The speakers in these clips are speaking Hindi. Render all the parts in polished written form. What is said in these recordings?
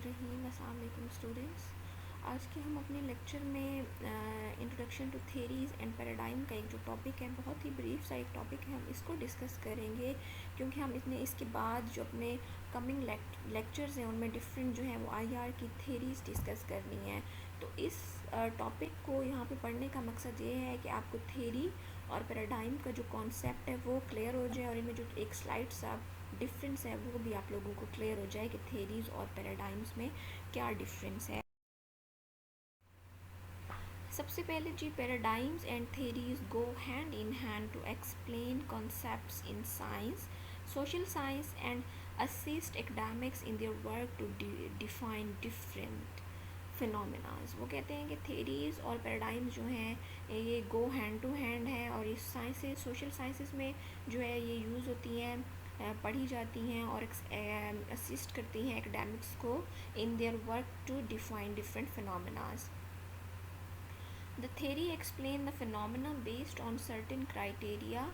बिस्मिल्लाहिर्रहमानिर्रहीम। अस्सलाम वालेकुम स्टूडेंट्स। आज के हम अपने लेक्चर में introduction to theories and paradigm का एक जो टॉपिक है, बहुत ही ब्रीफ सा एक टॉपिक है, हम इसको डिस्कस करेंगे क्योंकि हम इसके बाद जो अपने कमिंग लेक्चर्स हैं उनमें डिफरेंट जो है वो आईआर की थेरीज़ डिस्कस करनी है। तो इस टॉपिक को यहाँ पे पढ़ने का मकसद ये है कि आपको थेरी और पैराडाइम का जो कॉन्सेप्ट है वो क्लियर हो जाए और इनमें जो एक स्लाइड सा डिफरेंस है वो भी आप लोगों को क्लियर हो जाए कि थेरीज़ और पैराडाइम्स में क्या डिफरेंस है। सबसे पहले जी, paradigms and theories go hand in hand to explain concepts in science, social science and assist academics in their work to define different phenomenas. वो कहते हैं कि थेरीज़ और पैराडाइम्स जो हैं ये गो हैंड टू हैंड है और इस साइंसेस, सोशल साइंसेस में जो है ये यूज़ होती हैं, पढ़ी जाती हैं और असिस्ट करती हैं एकेडमिक्स को in their work to define different phenomenas. The theory explain the phenomena based on certain criteria.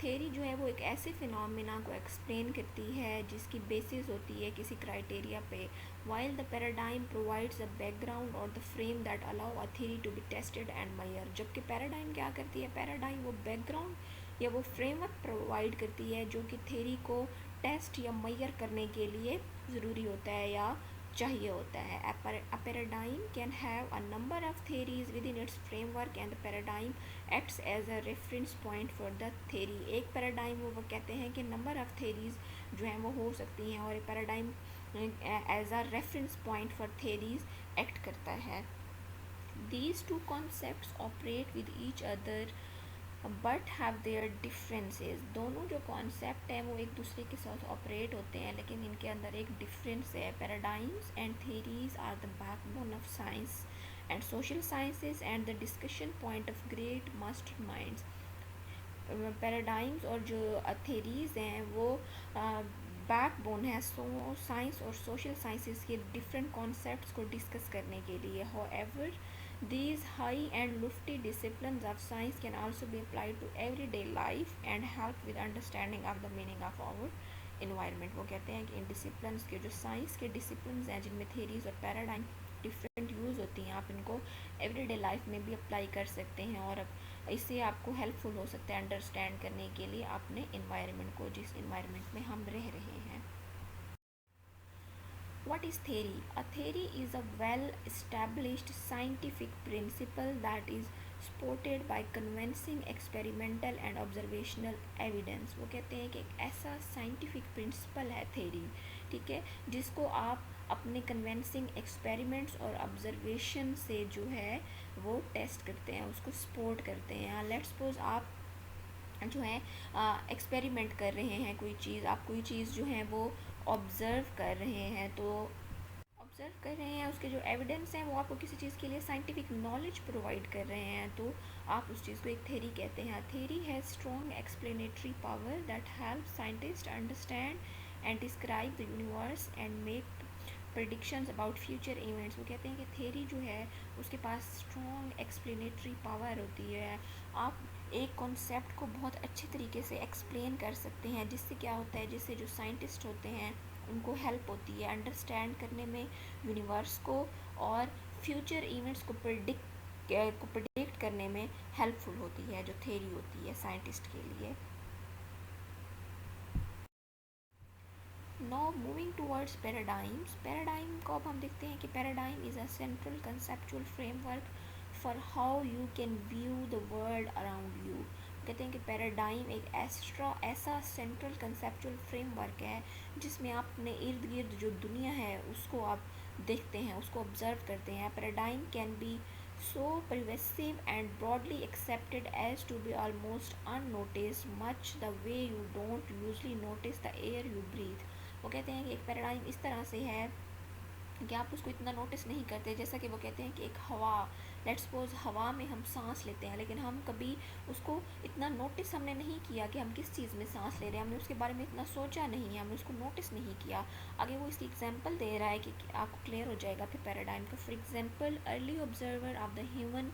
Theory जो है वो एक ऐसे फिनोमिना को एक्सप्लेन करती है जिसकी बेसिस होती है किसी क्राइटेरिया पे, while the paradigm provides the background और the frame that allow a theory to be tested and measured. जबकि पैराडाइम क्या करती है, पैराडाइम वो बैकग्राउंड या वो फ्रेमवर्क प्रोवाइड करती है जो कि थेरी को टेस्ट या मेजर करने के लिए ज़रूरी होता है या चाहिए होता है। A paradigm can have a number of theories within its framework and the paradigm acts as a reference point for the theory। एक पैराडाइम वो कहते हैं कि नंबर ऑफ theories जो हैं वो हो सकती हैं और एक paradigm as a reference point for theories act करता है। These two concepts operate with each other but have their differences. दोनों जो कॉन्सेप्ट हैं वो एक दूसरे के साथ ऑपरेट होते हैं लेकिन इनके अंदर एक डिफरेंस है। Paradigms and theories are the backbone of science and social sciences and the discussion point of great masterminds. Paradigms और जो थेरीज हैं वो बैकबोन है साइंस और सोशल साइंसेस के डिफरेंट कॉन्सेप्ट्स को डिस्कस करने के लिए। However, these high and lofty disciplines of science can also be applied to everyday life and help with understanding of the meaning of our environment। वो कहते हैं कि इन डिसिप्लिन्स के जो साइंस के डिसिप्लिन्स हैं जिनमें थेरीज और पैराडाइम डिफरेंट यूज़ होती हैं, आप इनको एवरीडे लाइफ में भी अप्लाई कर सकते हैं और इससे आपको हेल्पफुल हो सकता है अंडरस्टैंड करने के लिए अपने इन्वायरमेंट को, जिस इन्वायरमेंट में हम रह रहे हैं। What is theory? A theory is a well-established scientific principle that is supported by convincing experimental and observational evidence। वो कहते हैं कि एक ऐसा साइंटिफिक प्रिंसिपल है थेरी, ठीक है, जिसको आप अपने कन्विंसिंग एक्सपेरिमेंट्स और ऑब्जर्वेशन से जो है वो टेस्ट करते हैं, उसको सपोर्ट करते हैं। लेट्स सपोज आप जो है एक्सपेरिमेंट कर रहे हैं कोई चीज़, आप कोई चीज़ जो है वो ऑब्ज़र्व कर रहे हैं, तो ऑब्ज़र्व कर रहे हैं उसके जो एविडेंस हैं वो आपको किसी चीज़ के लिए साइंटिफिक नॉलेज प्रोवाइड कर रहे हैं, तो आप उस चीज़ को एक थेरी कहते हैं। Theory has strong explanatory power that help scientist understand and describe the universe and make predictions about future events. वो कहते हैं कि थेरी जो है उसके पास स्ट्रॉन्ग एक्सप्लेनेटरी पावर होती है, आप एक कॉन्सेप्ट को बहुत अच्छे तरीके से एक्सप्लेन कर सकते हैं, जिससे क्या होता है, जिससे जो साइंटिस्ट होते हैं उनको हेल्प होती है अंडरस्टैंड करने में यूनिवर्स को और फ्यूचर इवेंट्स को प्रिडिक्ट करने में हेल्पफुल होती है जो थेरी होती है साइंटिस्ट के लिए। Now moving towards paradigms. Paradigm को अब हम देखते हैं कि paradigm is a central conceptual framework for how you can view the world around you. कहते हैं कि पैराडाइम एक ऐसा सेंट्रल कंसेप्चुअल फ्रेमवर्क है जिसमें आप अपने इर्द गिर्द जो दुनिया है उसको आप देखते हैं, उसको ऑब्जर्व करते हैं। Paradigm can be so pervasive and broadly accepted as to be almost unnoticed, much the way you don't usually notice the air you breathe। वो कहते हैं कि एक पैराडाइम इस तरह से है कि आप उसको इतना नोटिस नहीं करते, जैसा कि वो कहते हैं कि एक हवा, लेट्स सपोज हवा में हम सांस लेते हैं लेकिन हम कभी उसको इतना नोटिस हमने नहीं किया कि हम किस चीज़ में सांस ले रहे हैं, हमने उसके बारे में इतना सोचा नहीं है, हमने उसको नोटिस नहीं किया। आगे वो इसकी एग्जांपल दे रहा है कि आपको क्लियर हो जाएगा फिर पैराडाइम का। For example, early observer of the human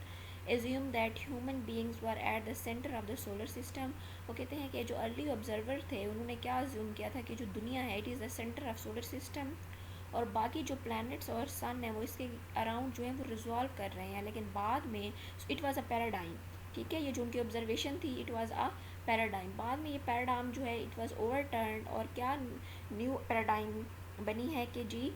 assume that human beings were at the center of the solar system। वो कहते हैं कि जो अर्ली ऑब्जर्वर थे उन्होंने क्या अज्यूम किया था कि जो दुनिया है it is the centre of solar system. और बाकी जो प्लैनेट्स और सन है वो इसके अराउंड जो है वो रिजॉल्व कर रहे हैं, लेकिन बाद में इट वाज अ पैराडाइम, ठीक है, ये जो उनकी ऑब्जर्वेशन थी इट वाज अ पैराडाइम। बाद में ये पैराडाइम जो है इट वाज ओवरटर्न, और क्या न्यू पैराडाइम बनी है कि जी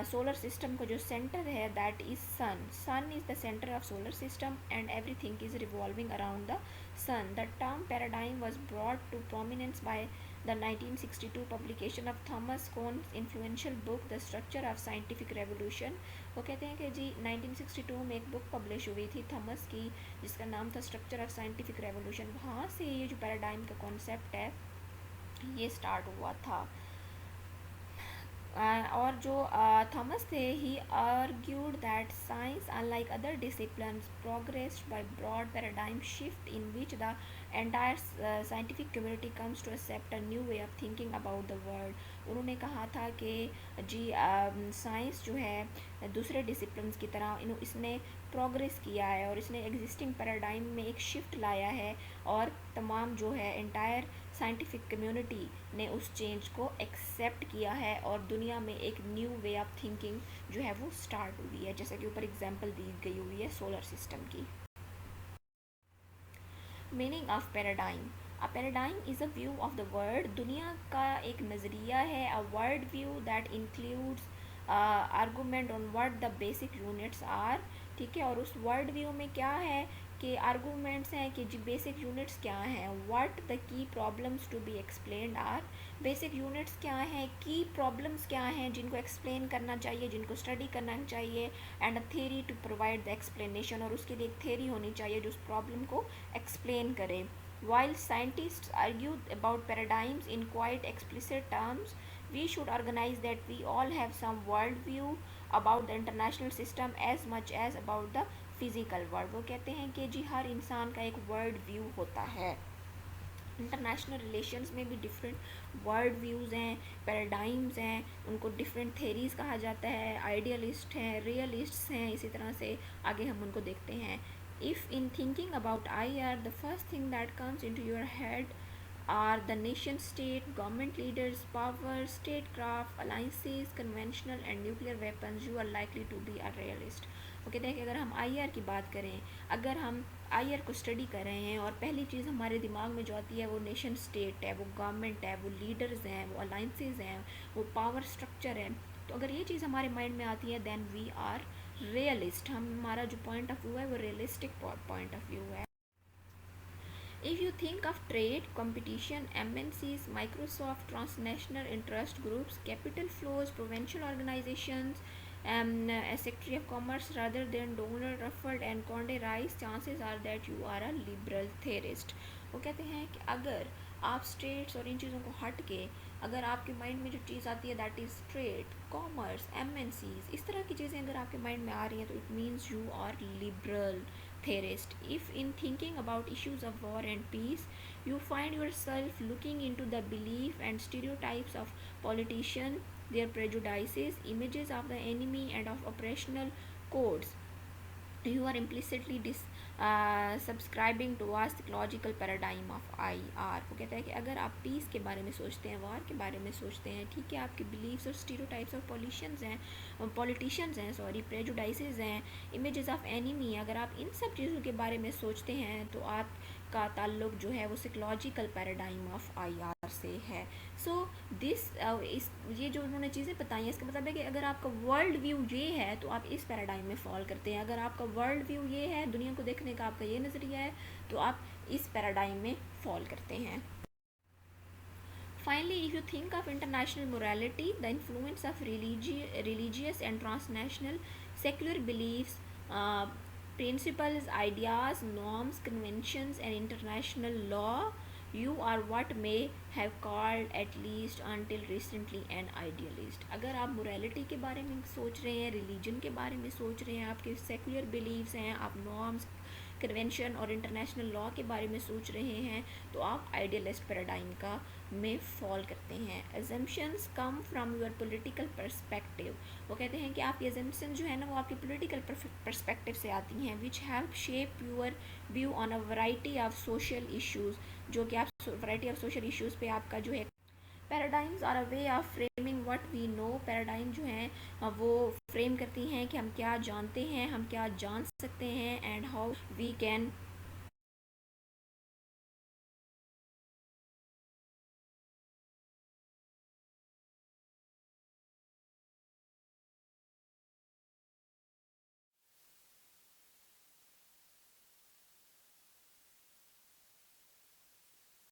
सोलर सिस्टम का जो सेंटर है that is sun, sun is the centre of solar system and everything is revolving around the sun. The term paradigm was brought to prominence by the 1962 publication of Thomas Kuhn's influential book The Structure of Scientific Revolution। वो कहते हैं कि जी 1962 में एक बुक पब्लिश हुई थी थॉमस की जिसका नाम था स्ट्रक्चर ऑफ साइंटिफिक रेवोल्यूशन। वहाँ से ये जो पैराडाइम का कॉन्सेप्ट है ये स्टार्ट हुआ था। और जो थॉमस थे he argued that science unlike other disciplines progressed by broad paradigm shift in which the entire scientific community comes to accept a new way of thinking about the world. उन्होंने कहा था कि जी साइंस जो है दूसरे डिसिप्लिन्स की तरह इसने प्रोग्रेस किया है और इसने एग्जिस्टिंग पैराडाइम में एक शिफ्ट लाया है, और तमाम जो है एंटायर साइंटिफिक कम्युनिटी ने उस चेंज को एक्सेप्ट किया है और दुनिया में एक न्यू वे ऑफ थिंकिंग जो है वो स्टार्ट हुई है, जैसे कि ऊपर एग्जांपल दी गई हुई है सोलर सिस्टम की। Meaning of paradigm. A paradigm is a view of the world, दुनिया का एक नज़रिया है। A world view that includes argument on what the basic units are, ठीक है, और उस वर्ल्ड व्यू में क्या है कि आर्गूमेंट्स हैं कि जी बेसिक यूनिट्स क्या हैं, what the key problems to be explained are, basic units क्या हैं, की प्रॉब्लम्स क्या हैं जिनको एक्सप्लेन करना चाहिए, जिनको स्टडी करना चाहिए, and a theory to provide the explanation, और उसके लिए एक थेरी होनी चाहिए जो उस प्रॉब्लम को एक्सप्लेन करे। While scientists argue about paradigms in quite explicit terms, we should organize that we all have some world view about the international system as much as about the physical world। वो कहते हैं कि जी हर इंसान का एक वर्ल्ड व्यू होता है। इंटरनेशनल रिलेशंस में भी डिफरेंट वर्ल्ड व्यूज़ हैं, पैराडाइम्स हैं, उनको डिफरेंट थेरीज कहा जाता है, आइडियलिस्ट हैं, रियलिस्ट्स हैं, इसी तरह से आगे हम उनको देखते हैं। If in thinking about IR the first thing that comes into your head are the nation state, government leaders, power, statecraft, alliances, conventional and nuclear weapons, you are likely to be a realist। वो कहते हैं कि अगर हम IR की बात करें, अगर हम IR को स्टडी कर रहे हैं और पहली चीज़ हमारे दिमाग में जो आती है वो नेशन स्टेट है, वो गवर्नमेंट है, वो लीडर्स हैं, वो अलाइंसेज हैं, वो पावर स्ट्रक्चर है, तो अगर ये चीज़ हमारे माइंड में आती है देन वी आर रियलिस्ट। हमारा जो पॉइंट ऑफ व्यू है वो रियलिस्टिक पॉइंट ऑफ व्यू है। If you think of trade, competition, MNCs, Microsoft, transnational interest groups, capital flows, provincial organizations, Secretary of Commerce rather than Donald Rumsfeld and Conde Rice, chances are that you are a liberal theorist। वो कहते हैं कि अगर आप स्टेट्स और इन चीज़ों को हट के अगर आपके माइंड में जो चीज़ आती है that is trade, commerce, MNCs, इस तरह की चीज़ें अगर आपके माइंड में आ रही हैं तो it means you are liberal theorist। If in thinking about issues of war and peace you find yourself looking into the belief and stereotypes of politicians, their prejudices, images of the enemy and of operational codes, you are implicitly subscribing to a psychological paradigm of IR। वो कहता है कि अगर आप पीस के बारे में सोचते हैं, वार के बारे में सोचते हैं, ठीक है, आपके बिलीव्स और स्टीरियोटाइप्स ऑफ पॉलिटिशियंस हैं सॉरी, प्रेजुडाइसेस हैं, इमेजेस ऑफ एनिमी, अगर आप इन सब चीज़ों के बारे में सोचते हैं तो आपका ताल्लुक जो है वो साइकोलॉजिकल पैराडाइम ऑफ IR से है। सो ये जो उन्होंने चीज़ें बताई हैं इसका मतलब है कि अगर आपका वर्ल्ड व्यू ये है तो आप इस पैराडाइम में फॉल करते हैं, अगर आपका वर्ल्ड व्यू ये है, दुनिया को देखने का आपका ये नज़रिया है, तो आप इस पैराडाइम में फॉल करते हैं। Finally, if you think of international morality, the influence of religious and transnational secular beliefs, principles, ideas, norms, conventions, and international law, you are what may have called at least until recently an idealist। अगर आप मोरालिटी के बारे में सोच रहे हैं, रिलीजन के बारे में सोच रहे हैं, आपके सेकुलर बिलीव्स हैं, आप नॉर्म्स, कन्वेंशन और इंटरनेशनल लॉ के बारे में सोच रहे हैं, तो आप आइडियलिस्ट पैराडाइम का में फॉल करते हैं। Assumptions come from your political perspective. वो कहते हैं कि आपकी एजम्पशन जो है ना वो आपकी पॉलिटिकल पर्सपेक्टिव से आती हैं, which help shape your view on a variety of social issues, जो कि आप वैरायटी ऑफ सोशल इश्यूज़ पे आपका जो है paradigms are a way of framing what we know. Paradigm जो हैं वो फ्रेम करती हैं कि हम क्या जानते हैं, हम क्या जान सकते हैं, एंड हाउ वी कैन